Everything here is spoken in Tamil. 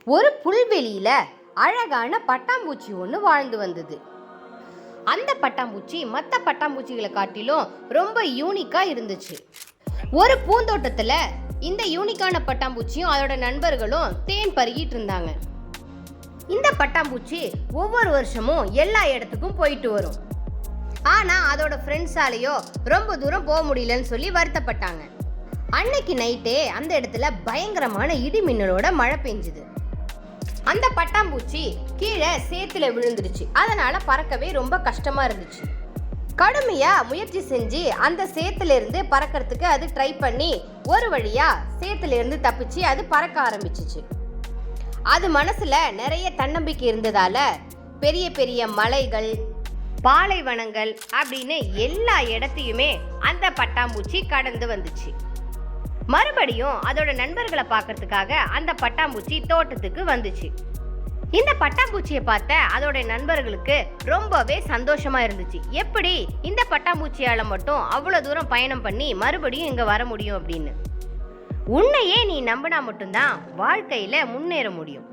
ஒரு புல்வெளியில அழகான பட்டாம்பூச்சி ஒன்று வாழ்ந்து வந்தது. அந்த பட்டாம்பூச்சி மற்ற பட்டாம்பூச்சிகளை காட்டிலும் ரொம்ப யூனிக்கா இருந்துச்சு. ஒரு பூந்தோட்டத்துல இந்த யூனிக்கான பட்டாம்பூச்சியும் அதோட நண்பர்களும் தேன் பருகிட்டு இருந்தாங்க. இந்த பட்டாம்பூச்சி ஒவ்வொரு வருஷமும் எல்லா இடத்துக்கும் போயிட்டு வரும். ஆனா அதோட ஃப்ரெண்ட்ஸாலேயோ ரொம்ப தூரம் போக முடியலன்னு சொல்லி வருத்தப்பட்டாங்க. அன்னைக்கு நைட்டே அந்த இடத்துல பயங்கரமான இடி மின்னலோட மழை பெஞ்சுது. அந்த பட்டாம்பூச்சி கீழே சேத்துல விழுந்துருச்சு. அதனால பறக்கவே ரொம்ப கஷ்டமா இருந்துச்சு. கடுமையா முயற்சி செஞ்சு அந்த சேத்துல இருந்து பறக்கிறதுக்கு அது ட்ரை பண்ணி ஒரு வழியா சேத்துல இருந்து தப்பிச்சு அது பறக்க ஆரம்பிச்சிச்சு. அது மனசுல நிறைய தன்னம்பிக்கை இருந்ததால பெரிய பெரிய மலைகள், பாலைவனங்கள் அப்படின்னு எல்லா இடத்தையுமே அந்த பட்டாம்பூச்சி கடந்து வந்துச்சு. மறுபடியும் அதோட நண்பர்களை பார்க்கறதுக்காக அந்த பட்டாம்பூச்சி தோட்டத்துக்கு வந்துச்சு. இந்த பட்டாம்பூச்சியை பார்த்த அதோட நண்பர்களுக்கு ரொம்பவே சந்தோஷமா இருந்துச்சு. எப்படி இந்த பட்டாம்பூச்சியால மட்டும் அவ்வளவு தூரம் பயணம் பண்ணி மறுபடியும் இங்க வர முடியும் அப்படின்னு. உன்னையே நீ நம்பினா மட்டும்தான் வாழ்க்கையில முன்னேற முடியும்.